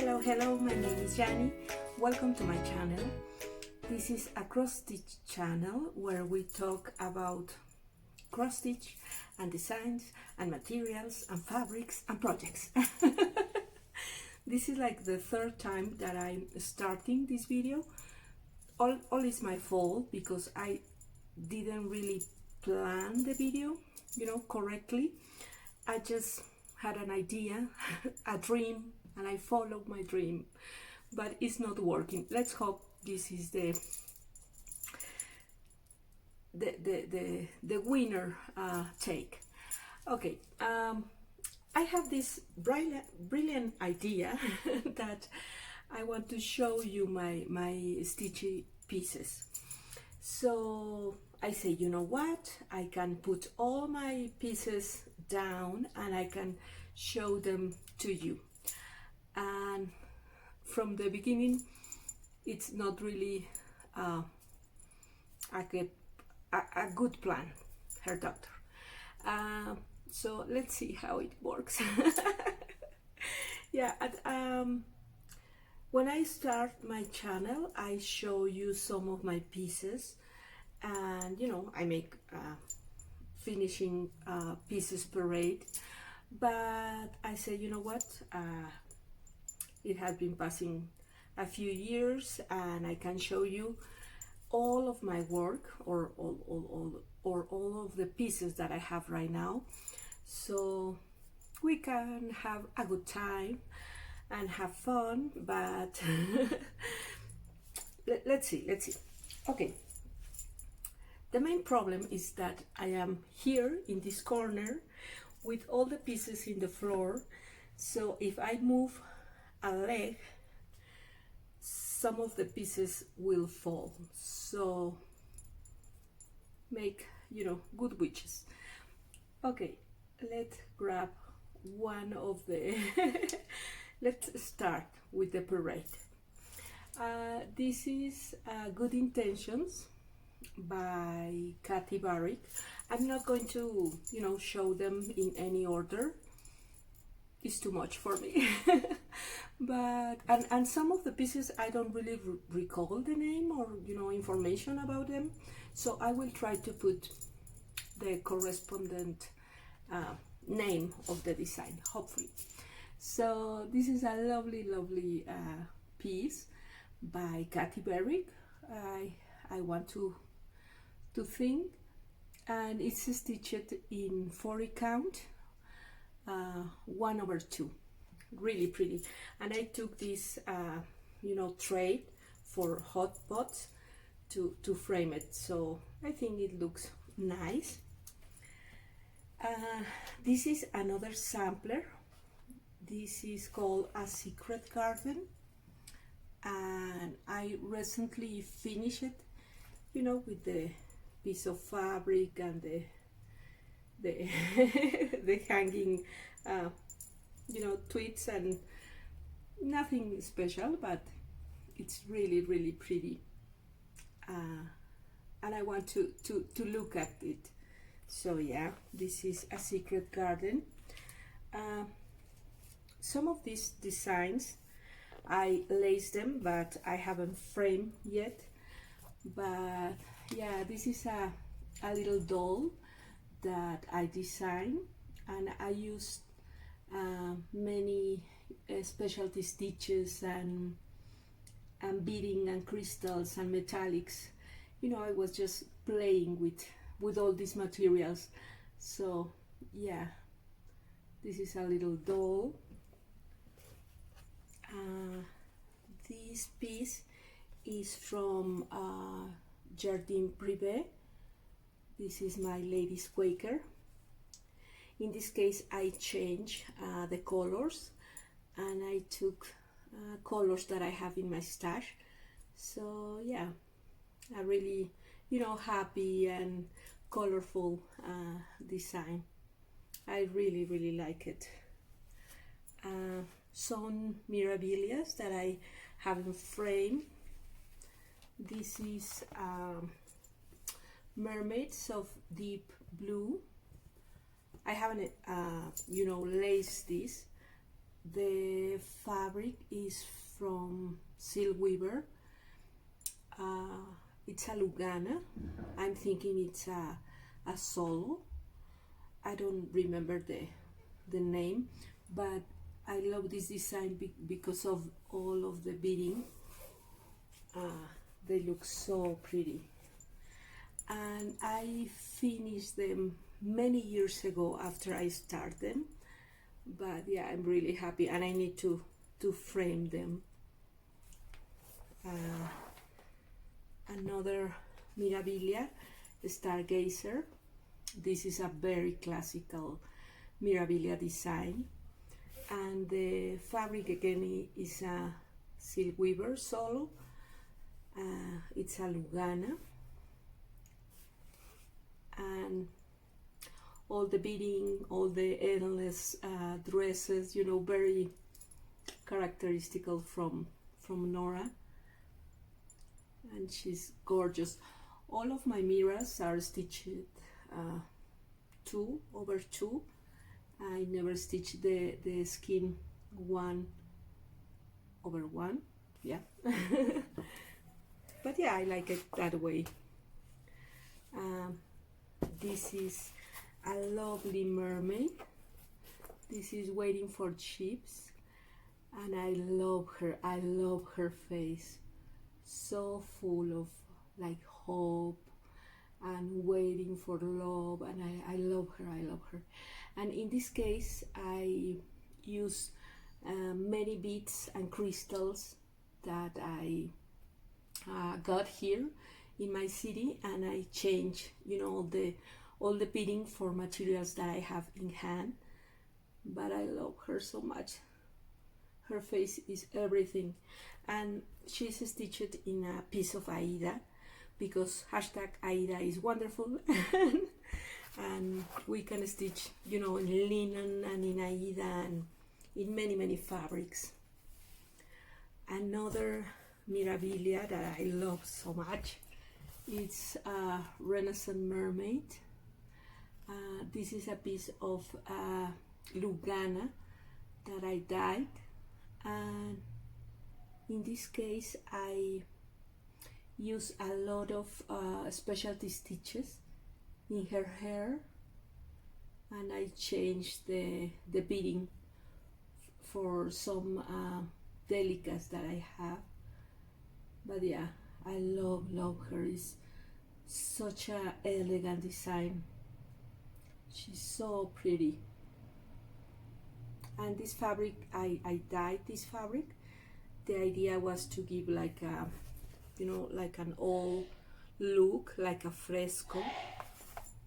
Hello, my name is Yanni. Welcome to my channel. This is a cross-stitch channel where we talk about cross-stitch and designs and materials and fabrics and projects. This is like the third time that I'm starting this video. All is my fault because I didn't really plan the video, correctly. I just had an idea, a dream, and I followed my dream, but it's not working. Let's hope this is the winner take. Okay, I have this brilliant idea that I want to show you my stitchy pieces. So I say, you know what, I can put all my pieces down and I can show them to you. And from the beginning, it's not really a good plan, Herr Doctor. So let's see how it works. Yeah, when I start my channel, I show you some of my pieces, and I make finishing pieces parade. But I say, you know what? It has been passing a few years, and I can show you all of my work, or all of the pieces that I have right now, so we can have a good time and have fun. But let's see. Okay, the main problem is that I am here in this corner with all the pieces in the floor, so if I move a leg, some of the pieces will fall. So make good witches. Okay, let's grab one of the let's start with the parade. This is Good Intentions by Stitchy Parade. I'm not going to show them in any order, it's too much for me. But and some of the pieces I don't really recall the name or information about them, so I will try to put the correspondent name of the design, hopefully. So this is a lovely piece by Stitchy Parade. I want to think, and it's stitched in 40 count, 1/2, really pretty. And I took this tray for hot pots to frame it, so I think it looks nice. This is another sampler. This is called A Secret Garden, and I recently finished it, with the piece of fabric and the the hanging tweets, and nothing special, but it's really pretty, and I want to look at it. So yeah, this is A Secret Garden. Some of these designs I laced them, but I haven't framed yet. But yeah, this is a little doll that I designed, and I used many specialty stitches and beading and crystals and metallics. I was just playing with all these materials. So yeah, this is a little doll. This piece is from Jardin Privé. This is my Ladies Quaker. In this case, I changed the colors, and I took colors that I have in my stash. So yeah, a really happy and colorful design. I really like it. Some memorabilia that I haven't framed. This is Mermaids of Deep Blue. I haven't laced this, The fabric is from Silk Weaver. It's a Lugana. I'm thinking it's a solo. I don't remember the name, but I love this design because of all of the beading. They look so pretty, and I finished them many years ago after I started them. But yeah, I'm really happy, and I need to frame them. Another Mirabilia, Stargazer. This is a very classical Mirabilia design, and the fabric again is a Silk Weaver solo. It's a Lugana, and all the beading, all the endless dresses, you know, very characteristical from Nora, and she's gorgeous. All of my mirrors are stitched 2/2. I never stitch the skin 1/1, yeah. But yeah, I like it that way. This is a lovely mermaid. This is Waiting for Ships, and I love her. I love her face, so full of like hope and waiting for love, and I love her. I love her. And in this case, I use many beads and crystals that I got here in my city, and I change, you know, all the beading for materials that I have in hand. But I love her so much. Her face is everything, and she's stitched in a piece of Aida, because hashtag Aida is wonderful. And we can stitch, you know, in linen and in Aida and in many fabrics. Another Mirabilia that I love so much, it's a Renaissance mermaid. This is a piece of Lugana that I dyed, and in this case I use a lot of specialty stitches in her hair, and I changed the beading for some delicates that I have. But yeah, I love her. It's such a elegant design. She's so pretty. And this fabric, I dyed this fabric. The idea was to give like a, you know, like an old look, like a fresco.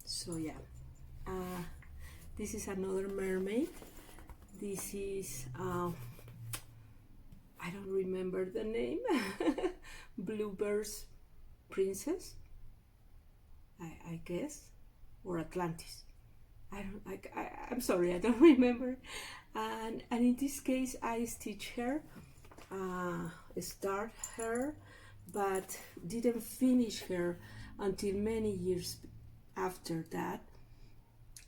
So yeah, this is another mermaid. This is I don't remember the name. Bluebird's Princess, I guess, or Atlantis. I'm sorry, I don't remember. And in this case, I stitch her, start her, but didn't finish her until many years after that.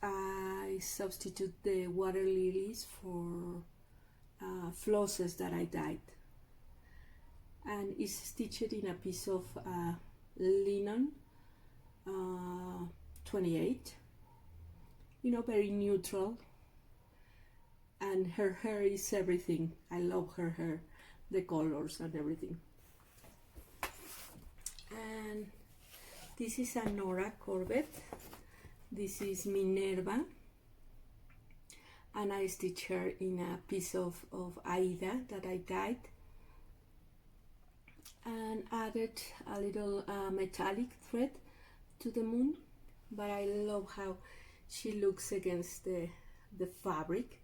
I substitute the water lilies for flosses that I dyed, and it's stitched in a piece of linen 28, you know, very neutral. And her hair is everything. I love her hair, the colors and everything. And this is a Nora Corbett. This is Minerva, and I stitch her in a piece of Aida that I dyed, and added a little metallic thread to the moon. But I love how she looks against the fabric.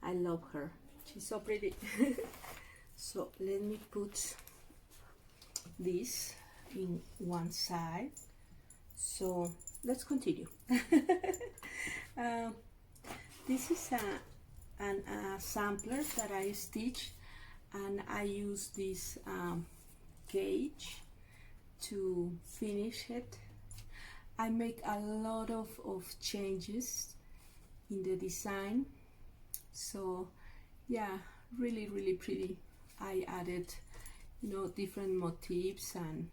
I love her. She's so pretty. So let me put this in one side. So let's continue. This is a sampler that I stitched, and I use this gauge to finish it. I make a lot of changes in the design, so yeah, really pretty. I added, you know, different motifs and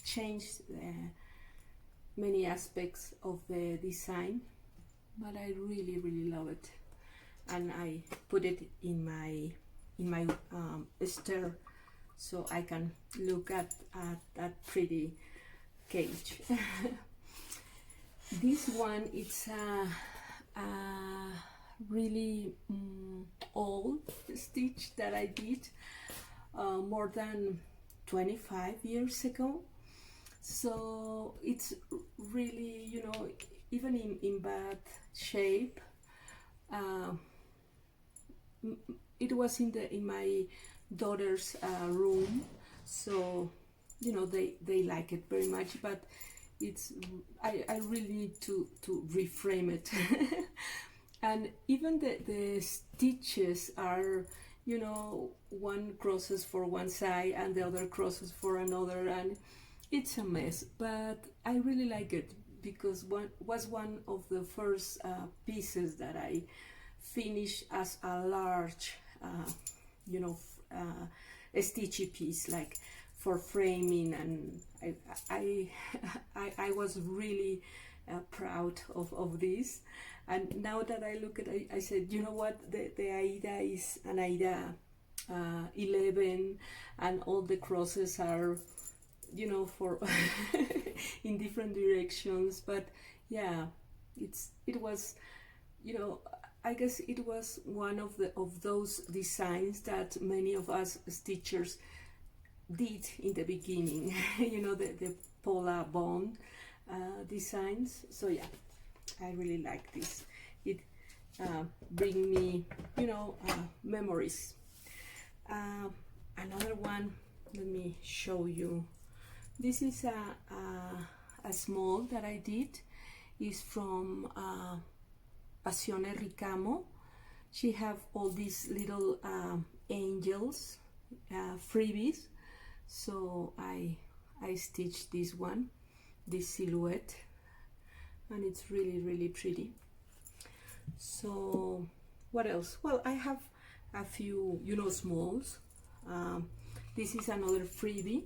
changed many aspects of the design, but I really love it, and I put it in my stair so I can look at that pretty cage. This one, it's a really old stitch that I did more than 25 years ago, so it's really, you know, even in bad shape. It was in my daughter's room, so you know they like it very much, but it's I really need to reframe it. And even the stitches are, you know, one crosses for one side and the other crosses for another, and it's a mess, but I really like it because was one of the first pieces that I finished as a large you know, a stitchy piece, like for framing, and I was really proud of this. And now that I look at it, I said, you know what, the Aida is an Aida 11, and all the crosses are, you know, for in different directions. But yeah, it was, you know, I guess it was one of those designs that many of us stitchers did in the beginning. You know, the Paula Bond designs. So yeah, I really like this. It bring me, you know, memories. Another one, let me show you. This is a small that I did. Is from Passione Ricamo. She have all these little angels, freebies. So I stitched this one, this silhouette, and it's really pretty. So what else? Well, I have a few, you know, smalls. This is another freebie,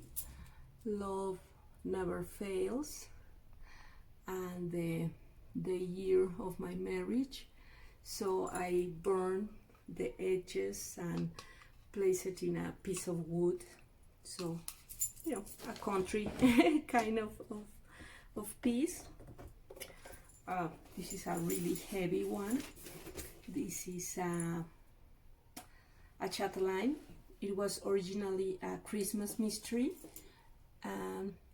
Love Never Fails, and the year of my marriage. So I burned the edges and place it in a piece of wood. So, you know, a country kind of piece. This is a really heavy one. This is a chatelaine. It was originally a Christmas mystery.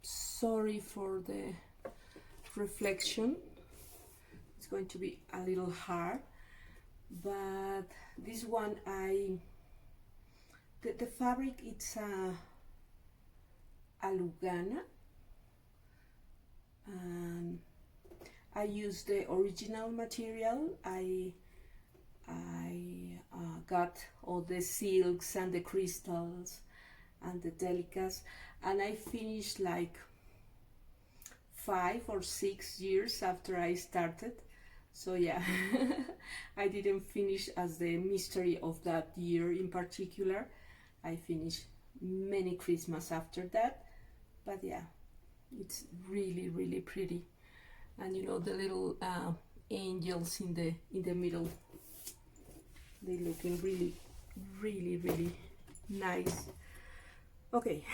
Sorry for the reflection. It's going to be a little hard, but this one, the fabric, it's a Lugana, and I use the original material. I got all the silks and the crystals and the delicates, and I finished like 5 or 6 years after I started. So yeah, I didn't finish as the mystery of that year in particular. I finished many Christmas after that, but yeah, it's really pretty. And you know, the little angels in the middle, they looking really nice. Okay.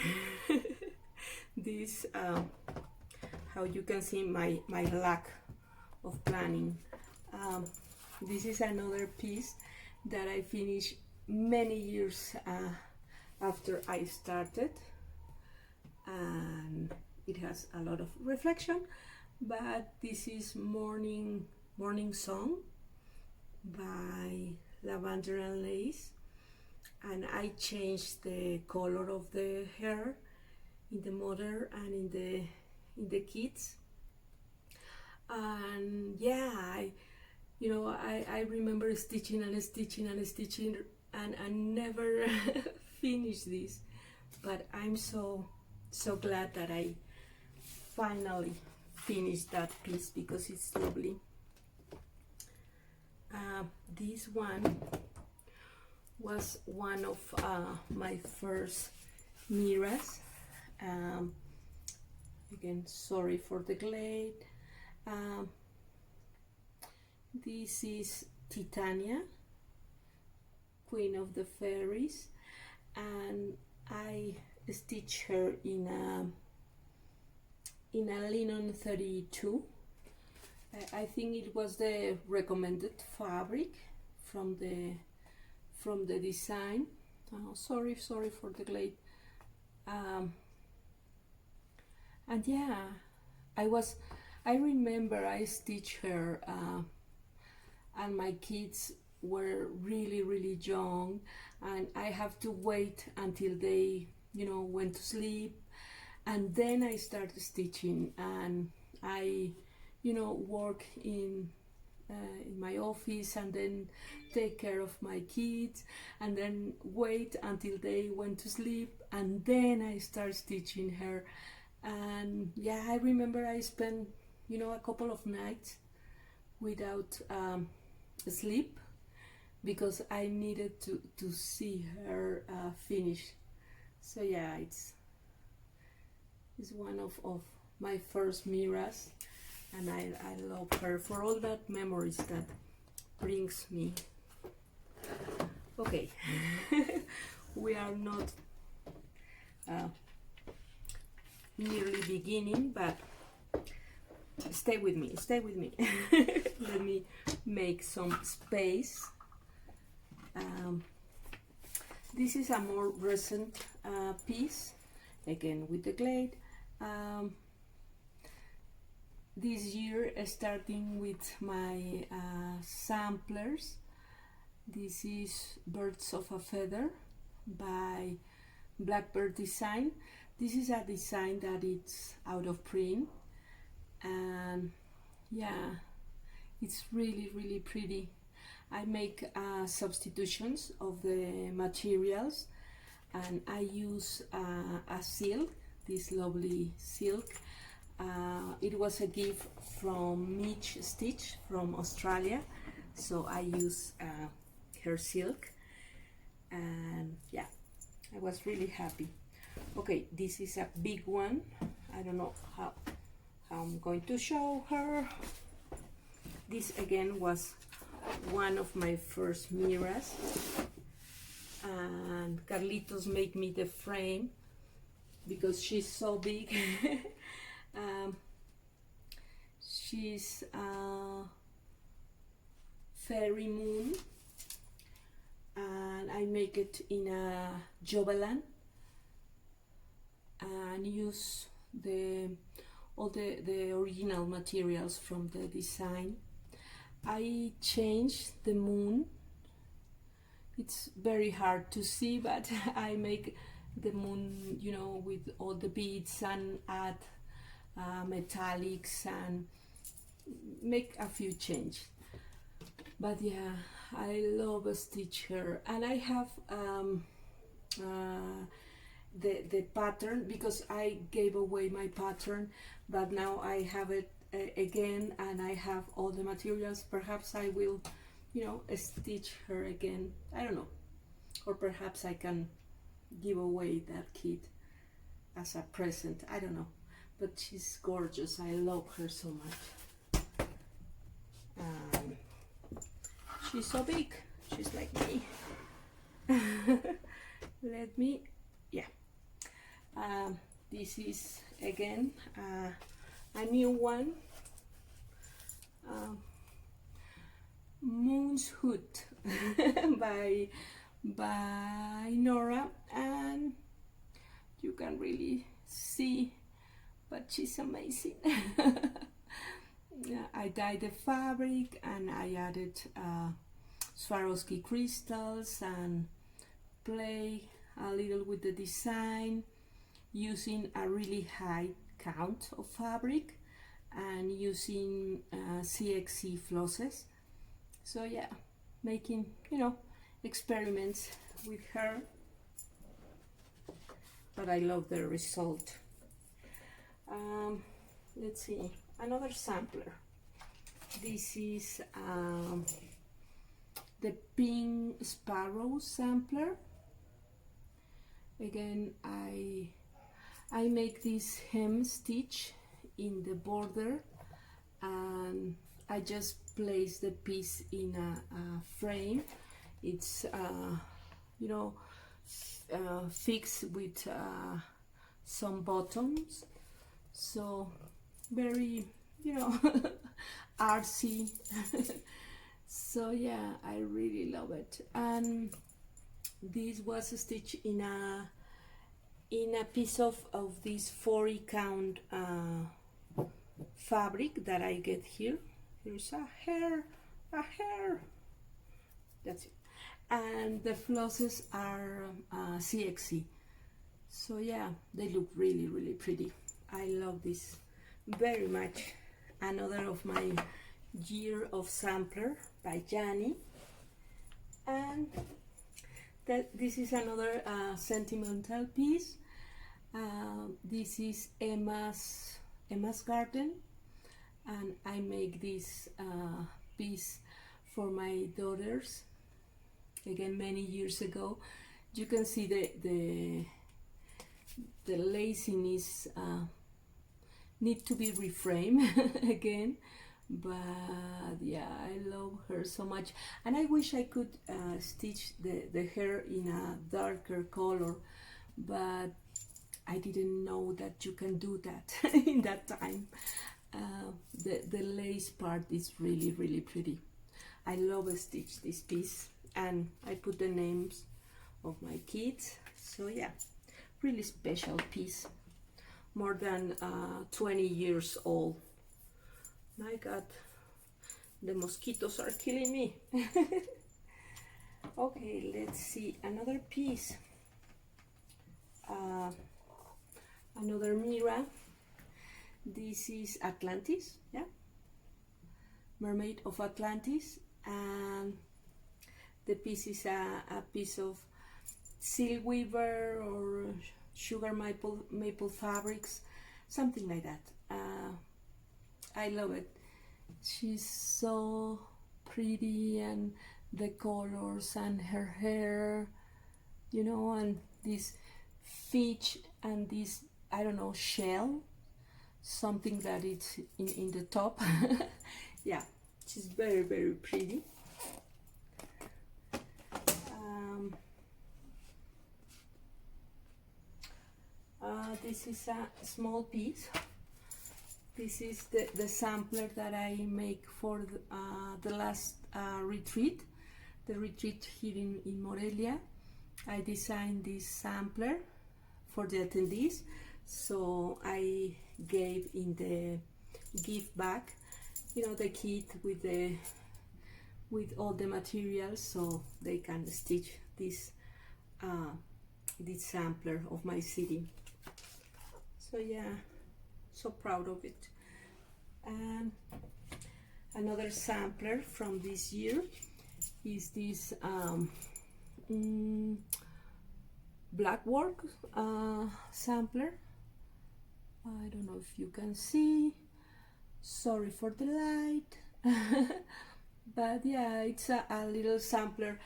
This how you can see my lack of planning. This is another piece that I finished many years after I started, and it has a lot of reflection. But this is Morning Song by Lavender and Lace, and I changed the color of the hair in the mother and in the kids. And yeah, I remember stitching and stitching and never finished this, but I'm so glad that I finally finished that piece because it's lovely. This one was one of my first mirrors. Again, sorry for the glade. This is Titania, Queen of the Fairies, and I stitched her in a linen 32. I think it was the recommended fabric from the design. Oh, sorry for the glade. And yeah, I remember I stitched her, and my kids were really young, and I have to wait until they, you know, went to sleep, and then I started stitching, and I, you know, work in my office, and then take care of my kids, and then wait until they went to sleep, and then I start stitching her. And yeah, I remember I spent, you know, a couple of nights without sleep, because I needed to see her finish. So yeah, it's one of my first mirrors, and I love her for all that memories that brings me. Okay, we are not nearly beginning, but stay with me. Let me make some space. This is a more recent piece, again with the glade. This year, starting with my samplers. This is Birds of a Feather by Blackbird Design. This is a design that it's out of print, and yeah, it's really pretty. I make substitutions of the materials, and I use a silk, this lovely silk. It was a gift from Mitch Stitch from Australia, so I use her silk, and yeah, I was really happy. Okay, this is a big one. I don't know how I'm going to show her. This again was one of my first mirrors, and Carlitos made me the frame because she's so big. She's Fairy Moon, and I make it in a Jobalan and use all the original materials from the design. I changed the moon. It's very hard to see, but I make the moon, you know, with all the beads, and add metallics and make a few changes. But yeah, I love a stitch her, and I have the pattern, because I gave away my pattern, but now I have it again, and I have all the materials. Perhaps I will, you know, stitch her again. I don't know, or perhaps I can give away that kit as a present. I don't know, but she's gorgeous. I love her so much. She's so big. She's like me. Let me, yeah. This is again a new one. Moon's Hood by Nora, and you can really see, but she's amazing. I dyed the fabric, and I added Swarovski crystals, and play a little with the design, using a really high count of fabric, and using CXC flosses. So yeah, making, you know, experiments with her, but I love the result. Let's see, another sampler. This is the pink sparrow sampler. Again, I make this hem stitch in the border, and I just place the piece in a frame. It's you know, fixed with some buttons, so very, you know, artsy. So yeah, I really love it. And this was stitched in a piece of this 40 count fabric that I get here. Here's a hair, that's it. And the flosses are CXC. So yeah, they look really, really pretty. I love this very much. Another of my Year of Sampler by Jani. And this is another sentimental piece. This is Emma's Garden, and I make this piece for my daughters, again many years ago. You can see the laciness need to be reframed again, but yeah, I love her so much, and I wish I could stitch the hair in a darker color, but I didn't know that you can do that in that time. The lace part is really, really pretty. I love stitch this piece, and I put the names of my kids. So yeah, really special piece. More than 20 years old. My God, the mosquitoes are killing me. Okay, let's see another piece. Another Mira. This is Atlantis, yeah, Mermaid of Atlantis, and the piece is a piece of silk weaver or sugar maple fabrics, something like that. I love it. She's so pretty, and the colors and her hair, you know, and this fish and this, I don't know, shell, something that it's in the top. Yeah, she's very, very pretty. This is a small piece. This is the sampler that I make for the last retreat, the retreat here in Morelia. I designed this sampler for the attendees, so I gave in the gift bag, you know, the kit with all the materials, so they can stitch this sampler of my city. So yeah, so proud of it. And another sampler from this year is this black work sampler. I don't know if you can see, sorry for the light. But yeah, it's a little sampler,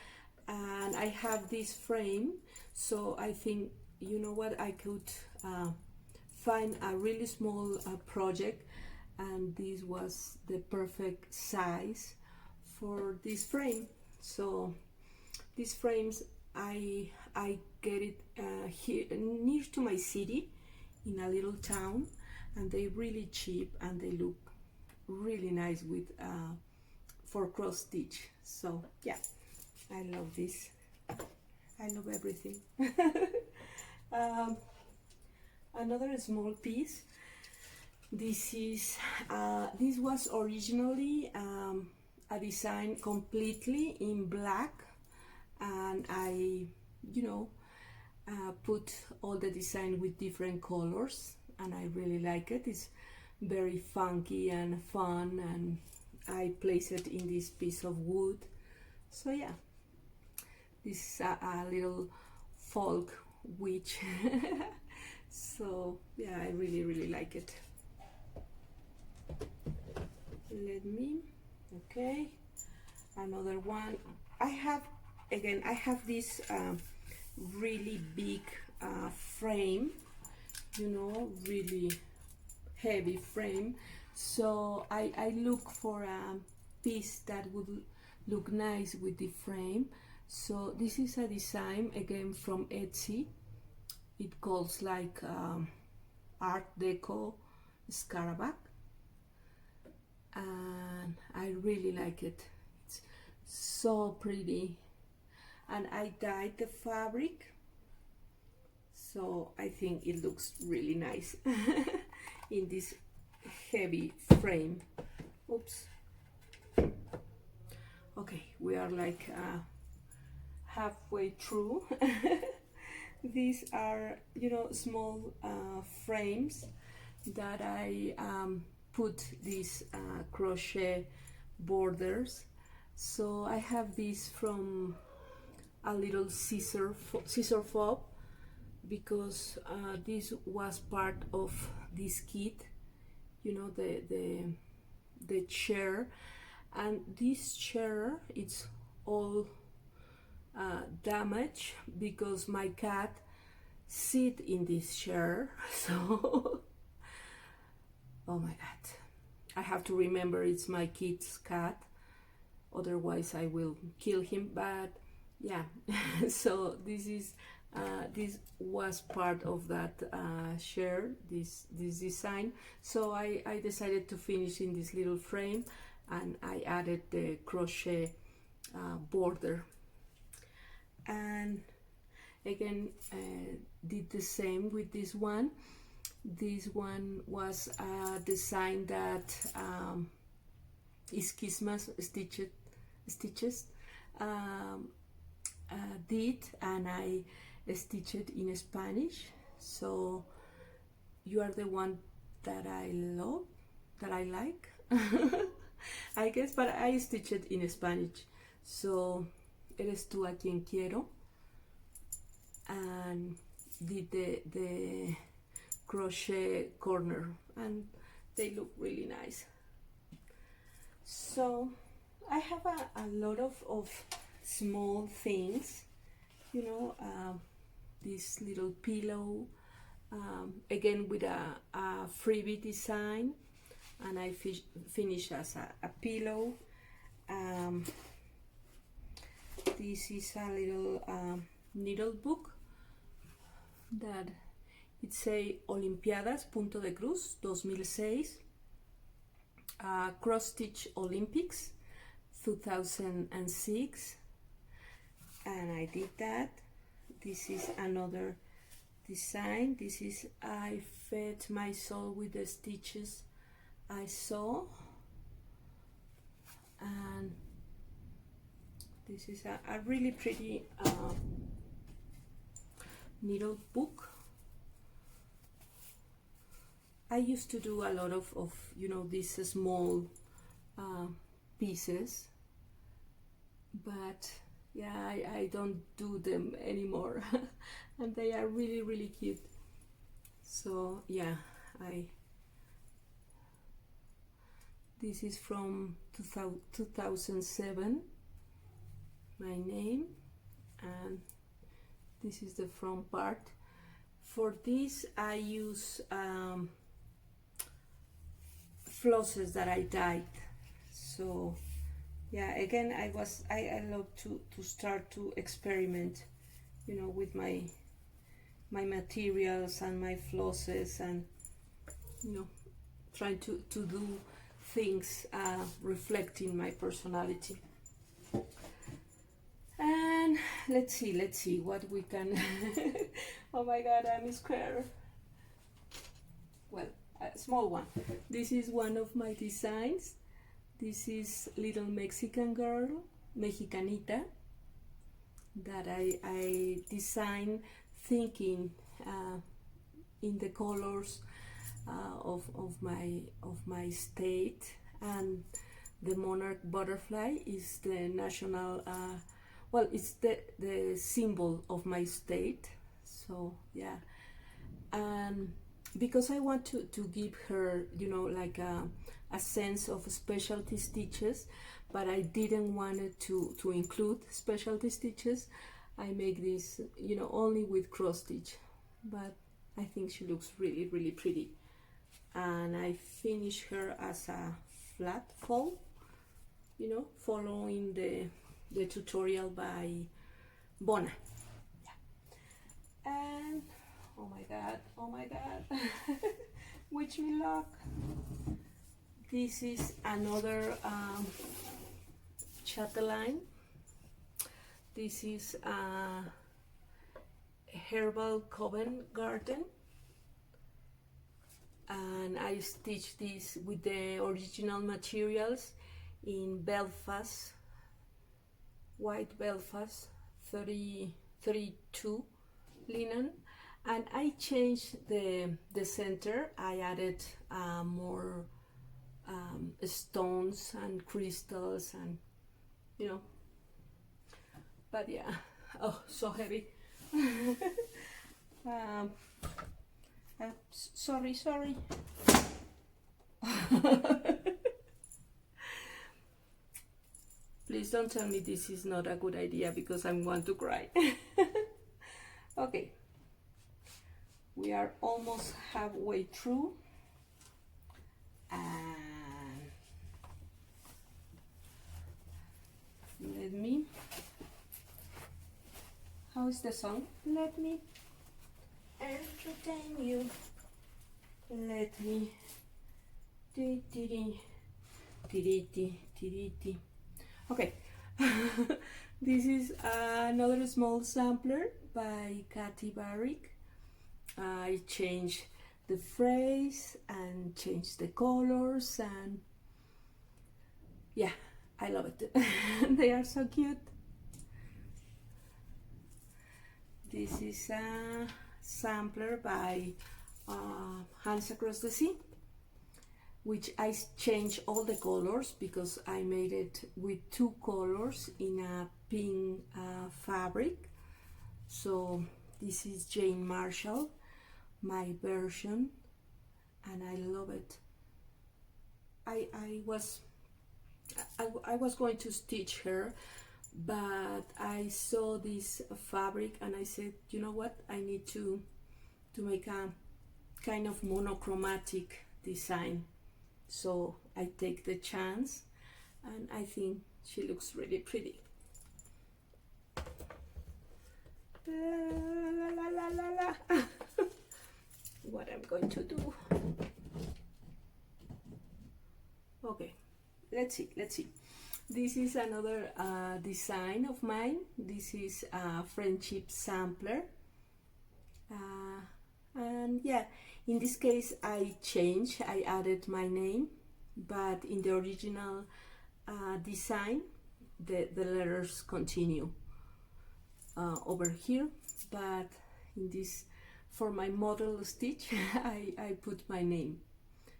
and I have this frame, so I think, you know what, I could find a really small project, and this was the perfect size for this frame. So these frames, I get it here near to my city in a little town, and they're really cheap and they look really nice with for cross stitch. So yeah, I love this. I love everything. Another small piece. This is this was originally a design completely in black, and I, you know, put all the design with different colors, and I really like it. It's very funky and fun, and I place it in this piece of wood. So yeah, this is a little folk witch. So yeah, I really, really like it. Let me, okay, another one I have, again, I have this really big frame, you know, really heavy frame. So I look for a piece that would look nice with the frame. So this is a design again from Etsy. It calls like Art Deco Scarabac, and I really like it. It's so pretty, and I dyed the fabric, so I think it looks really nice in this heavy frame. Oops. Okay, we are like halfway through. These are, you know, small frames that I put these crochet borders. So I have this from a little scissor fob, because this was part of this kit, you know, the chair, and this chair, it's all damaged because my cat sit in this chair. So oh my god, I have to remember it's my kid's cat, otherwise I will kill him. But yeah, so this is this was part of that chair, this design. So I decided to finish in this little frame, and I added the crochet border, and again did the same with this one. This one was a design that Iskismas Stitches did, and I stitched it in Spanish. So you are the one that I love, that I like, I guess, but I stitched it in Spanish. So eres tú a quien quiero, and did the crochet corner, and they look really nice. So I have a lot of small things, you know, this little pillow, again with a freebie design, and I finish as a pillow. This is a little needle book that it say Olimpiadas Punto de Cruz 2006, Cross Stitch Olympics 2006, and I did that. This is another design. This is I fed my soul with the stitches I saw, and this is a really pretty needle book. I used to do a lot of you know, these small pieces, but yeah, I don't do them anymore. And they are really cute. So yeah, this is from 2007, my name, and this is the front part. For this I use flosses that I dyed. So yeah, again, I love to start to experiment, you know, with my materials and my flosses, and you know, trying to do things reflecting my personality. And let's see what we can oh my god, I'm scared. Well, a small one. This is one of my designs. This is little Mexican girl, Mexicanita, that I designed thinking in the colors of my state, and the monarch butterfly is the national well, it's the symbol of my state. So yeah, and because I want to give her, you know, like a sense of specialty stitches, but I didn't want it to include specialty stitches. I make this, you know, only with cross stitch, but I think she looks really, really pretty. And I finish her as a flat fold, you know, following the tutorial by Bona. Yeah. And oh my god, wish me luck. This is another chatelaine. This is a herbal coven garden, and I stitched this with the original materials in Belfast, white Belfast 32 linen, and I changed the center. I added more stones and crystals, and you know, but yeah, oh, so heavy. Sorry. Please don't tell me this is not a good idea, because I'm going to cry. Okay, we are almost halfway through, and let me, how is the song? Let me entertain you. Let me okay. This is another small sampler by Stitchy Parade. I changed the phrase and changed the colors, and yeah, I love it. They are so cute. This is a sampler by Hands Across the Sea, which I changed all the colors because I made it with two colors in a pink fabric. So this is Jane Marshall, my version, and I love it. I was going to stitch her, but I saw this fabric and I said, you know what, I need to make a kind of monochromatic design. So I take the chance, and I think she looks really pretty. What I'm going to do. Okay, let's see. This is another design of mine. This is a friendship sampler. And yeah, in this case I added my name, but in the original design the letters continue over here, but in this, for my model stitch, I put my name.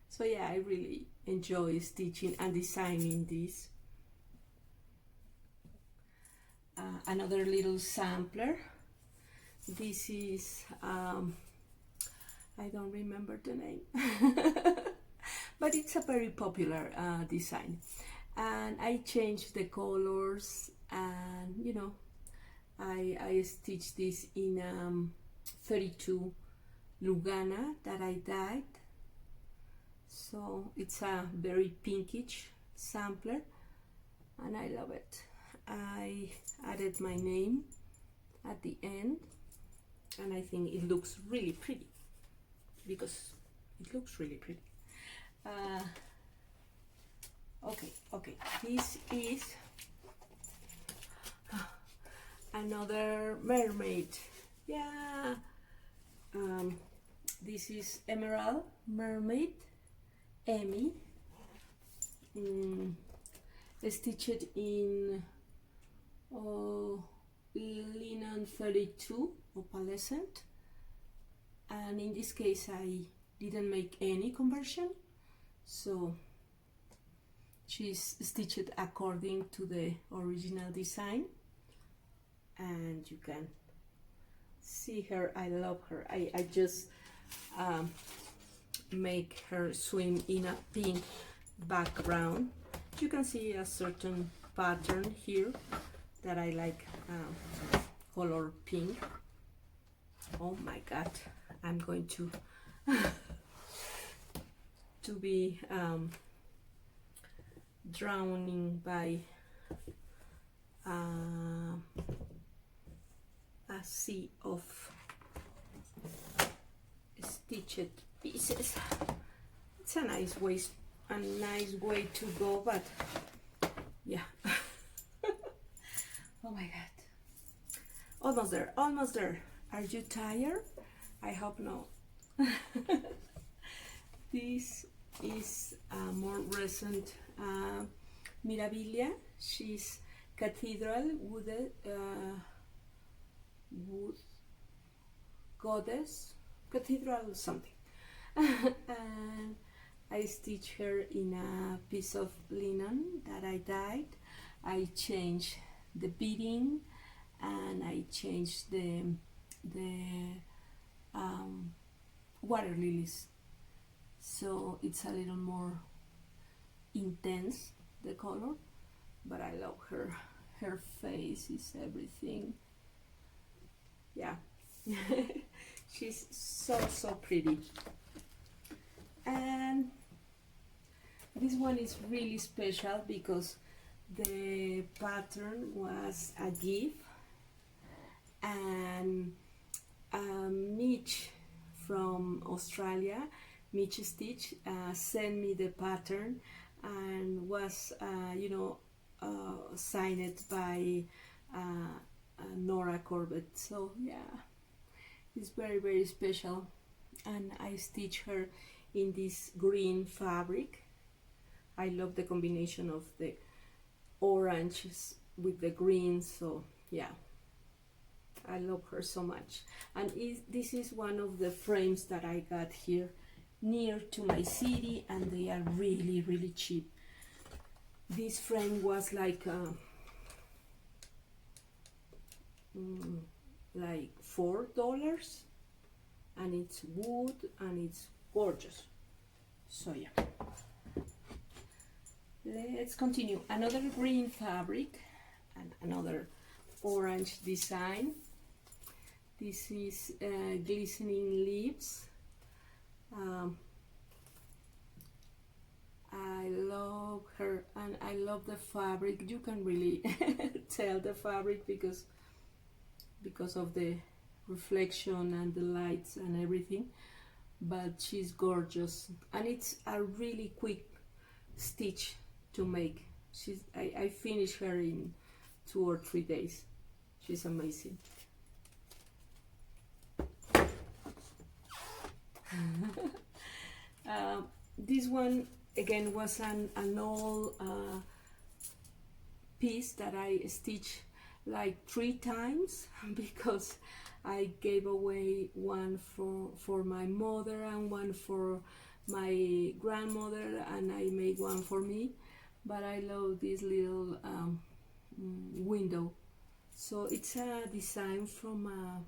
So yeah, I really enjoy stitching and designing this. Another little sampler. This is I don't remember the name, but it's a very popular design, and I changed the colors, and you know, I stitched this in 32 Lugana that I dyed, so it's a very pinkish sampler, and I love it. I added my name at the end, and I think it looks really pretty, because it looks really pretty. Okay, this is another mermaid. Yeah, this is Emerald Mermaid, Emmy, stitched in linen 32 opalescent, and in this case I didn't make any conversion, so she's stitched according to the original design, and you can see her. I love her. I just make her swim in a pink background. You can see a certain pattern here that I like, color pink. Oh my god, I'm going to to be drowning by a sea of stitched pieces. It's a nice way to go, but yeah. Oh my god, almost there, almost there. Are you tired? I hope no. This is a more recent Mirabilia. She's Cathedral wood goddess, Cathedral something. And I stitched her in a piece of linen that I dyed. I changed the beading and I changed the water lilies, so it's a little more intense, the color, but I love her. Her face is everything. Yeah. She's so pretty. And this one is really special because the pattern was a gift, and Mitch from Australia, Mitch Stitch, sent me the pattern and was signed by Nora Corbett. So yeah, it's very special. And I stitched her in this green fabric. I love the combination of the oranges with the green, so yeah, I love her so much. And this is one of the frames that I got here near to my city, and they are really cheap. This frame was like $4, and it's wood and it's gorgeous. So yeah, let's continue. Another green fabric and another orange design. This is glistening leaves. I love her, and I love the fabric. You can really tell the fabric because of the reflection and the lights and everything, but she's gorgeous, and it's a really quick stitch to make. I finished her in 2 or 3 days. She's amazing. This one again was an old piece that I stitched like 3 times because I gave away one for my mother and one for my grandmother, and I made one for me. But I love this little window. So it's a design from a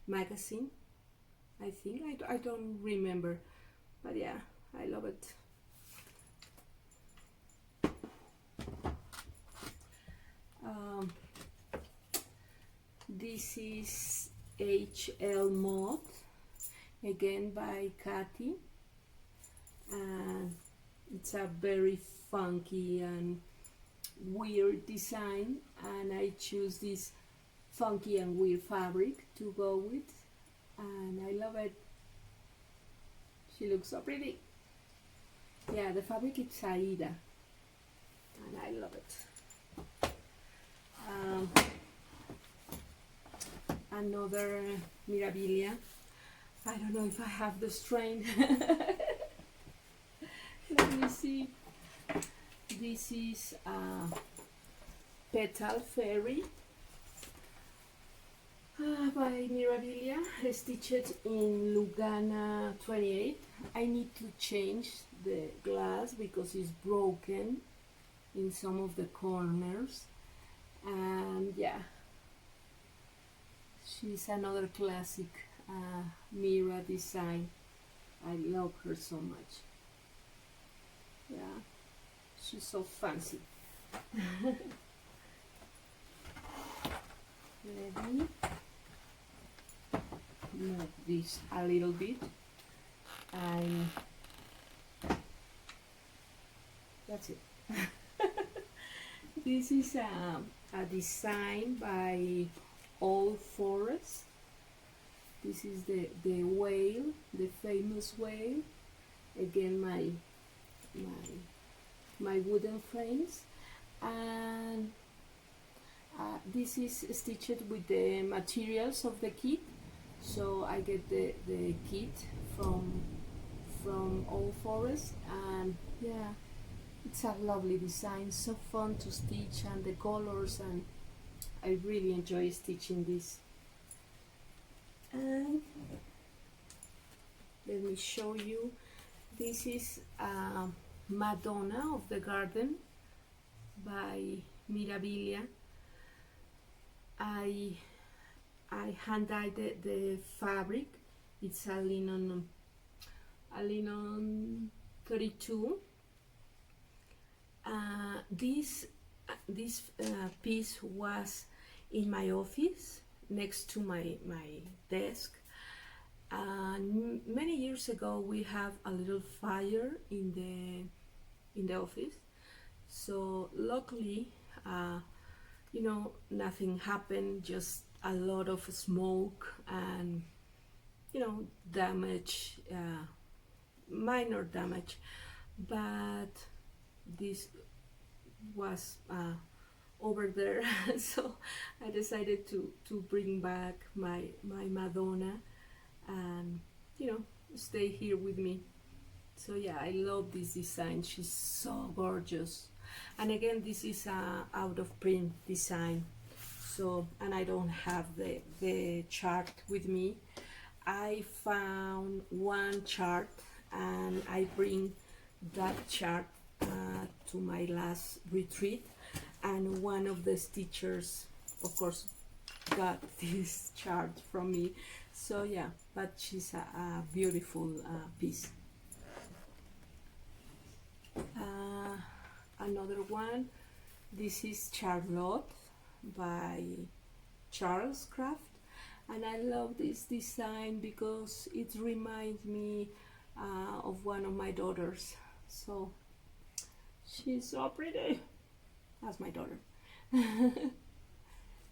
magazine, I think. I don't remember, but yeah, I love it. This is HL Mod, again by Kathy, and it's a very funky and weird design, and I choose this funky and weird fabric to go with, and I love it. She looks so pretty. Yeah, the fabric is Saida, and I love it. Another Mirabilia. I don't know if I have the strength. Let me see. This is Petal Fairy by Mirabilia, stitched in Lugana 28. I need to change the glass because it's broken in some of the corners, and yeah, she's another classic Mira design. I love her so much. Yeah, she's so fancy. Let me move this a little bit, and that's it. This is a design by Old Forest. This is the whale, the famous whale. Again, my wooden frames, and this is stitched with the materials of the kit. So I get the kit from Old Forest, and yeah, it's a lovely design, so fun to stitch, and the colors, and I really enjoy stitching this. And let me show you, this is Madonna of the Garden by Mirabilia. I hand dyed the fabric. It's a linen 32. This piece was in my office next to my desk. Many years ago we have a little fire in the office, so luckily you know, nothing happened, just a lot of smoke and, you know, damage, minor damage, but this was over there. So I decided to bring back my Madonna and, you know, stay here with me. So yeah, I love this design. She's so gorgeous. And again, this is a out of print design. So, and I don't have the chart with me. I found one chart and I bring that chart to my last retreat, and one of the stitchers, of course, got this chart from me. So yeah, but she's a beautiful piece. Another one, this is Charlotte by Charles Craft, and I love this design because it reminds me of one of my daughters. So she's so pretty. That's my daughter.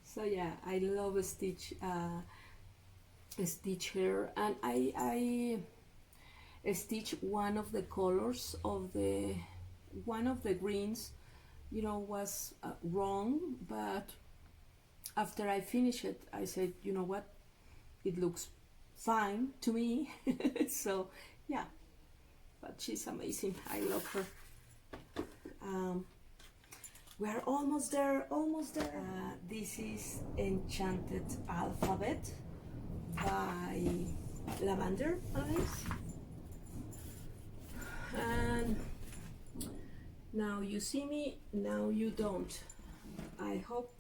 So yeah, I love a stitch her, and I stitch one of the colors of one of the greens, you know, was wrong, but after I finished it, I said, you know what, it looks fine to me. So yeah, but she's amazing. I love her. We're almost there, almost there. This is Enchanted Alphabet by Lavender Eyes. And now you see me, now you don't. I hope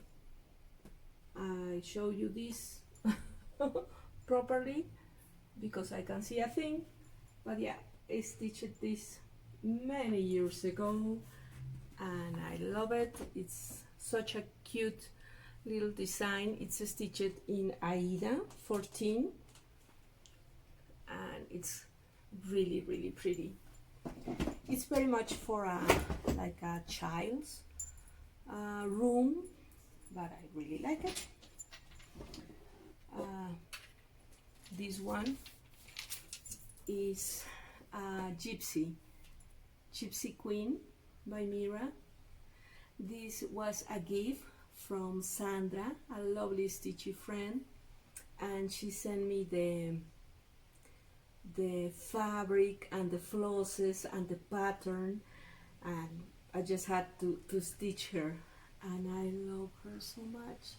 I show you this properly, because I can see a thing. But yeah, I stitched this many years ago and I love it. It's such a cute little design. It's stitched in Aida 14 and it's really, really pretty. It's very much for like a child's room, but I really like it. This one is Gypsy Queen by Mira. This was a gift from Sandra, a lovely stitchy friend, and she sent me the fabric and the flosses and the pattern, and I just had to stitch her, and I love her so much.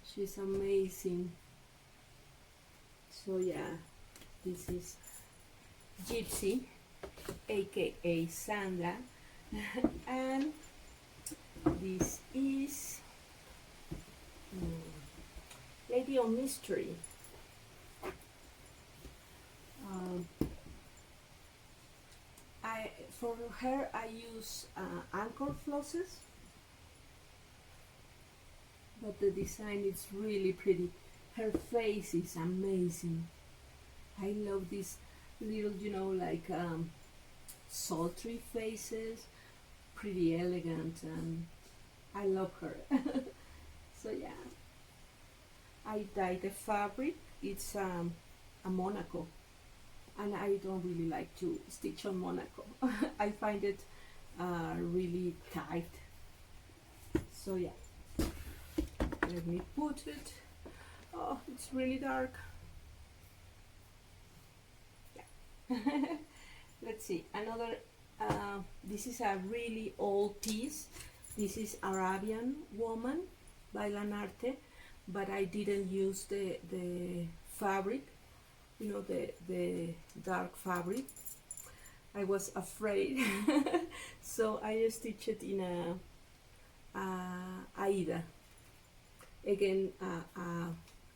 She's amazing. So yeah, this is Gypsy, aka Sandra, and this is Lady of Mystery. For her I use anchor flosses, but the design is really pretty. Her face is amazing. I love these little, you know, like sultry faces, pretty elegant, and I love her. So yeah, I dyed the fabric. It's a Monaco, and I don't really like to stitch on Monaco. I find it really tight. So yeah, let me put it. Oh, it's really dark. Yeah. Let's see, another, this is a really old piece. This is Arabian Woman by LANARTE, but I didn't use the fabric, you know, the dark fabric. I was afraid. So I stitched it in a Aida, again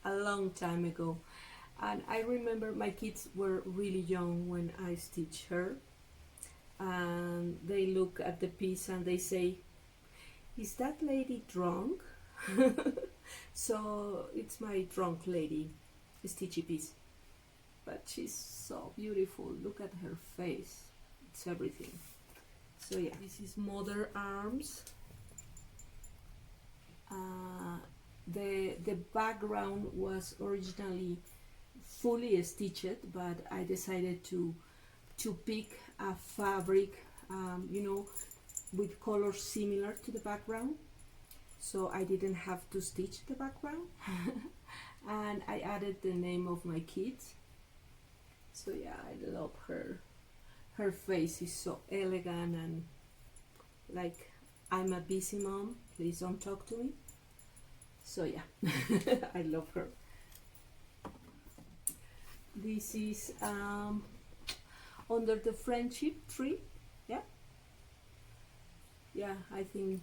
a long time ago, and I remember my kids were really young when I stitched her, and they look at the piece and they say, "Is that lady drunk?" So it's my drunk lady stitchy piece, but she's so beautiful. Look at her face, it's everything. So yeah, this is Mother Arms. The background was originally fully stitched, but I decided to pick a fabric, you know, with colors similar to the background, so I didn't have to stitch the background. And I added the name of my kids. So yeah, I love her. Her face is so elegant, and like, I'm a busy mom, please don't talk to me. So yeah, I love her. This is Under the Friendship Tree. Yeah, I think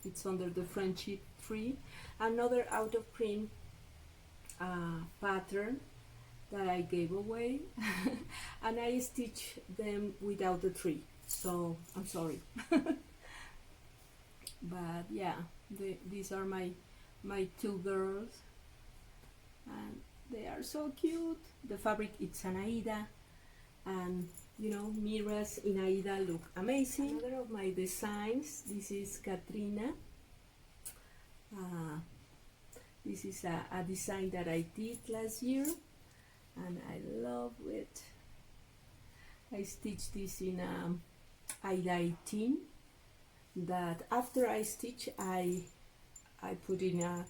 it's Under the Friendship Tree. Another out of print pattern that I gave away. And I stitched them without the tree, so I'm sorry. But yeah, these are my two girls, and they are so cute. The fabric, it's an Aida, and you know, mirrors in Aida look amazing. Another of my designs, this is Katrina. This is a design that I did last year, and I love it. I stitched this in Aida 18, that after I stitch, I put in a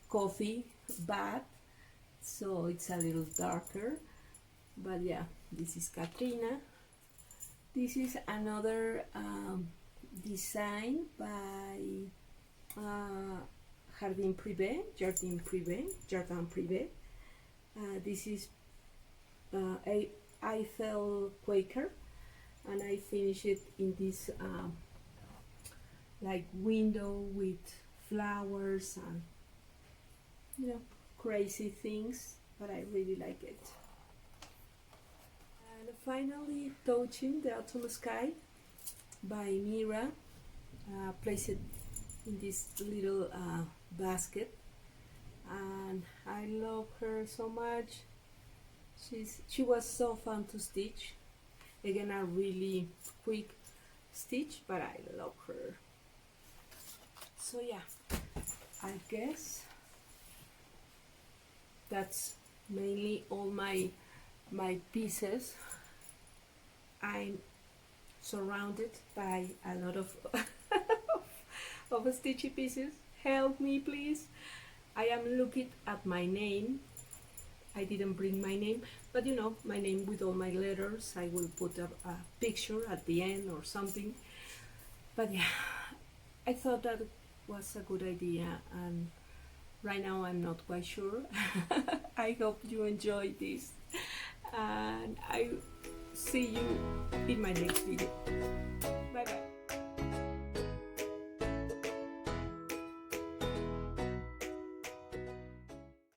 coffee bath, so it's a little darker. But yeah, this is Katrina. This is another design by Jardin Privé. This is Eiffel Quaker, and I finished it in this like window with flowers and, you know, crazy things, but I really like it. And finally, Touching the Autumn Sky by Mira. Place it in this little basket, and I love her so much. She was so fun to stitch. Again, a really quick stitch, but I love her. So yeah, I guess that's mainly all my pieces. I'm surrounded by a lot of of stitchy pieces. Help me, please. I am looking at my name. I didn't bring my name, but you know, my name with all my letters. I will put a picture at the end or something. But yeah, I thought that was a good idea, and right now I'm not quite sure. I hope you enjoyed this, and I see you in my next video.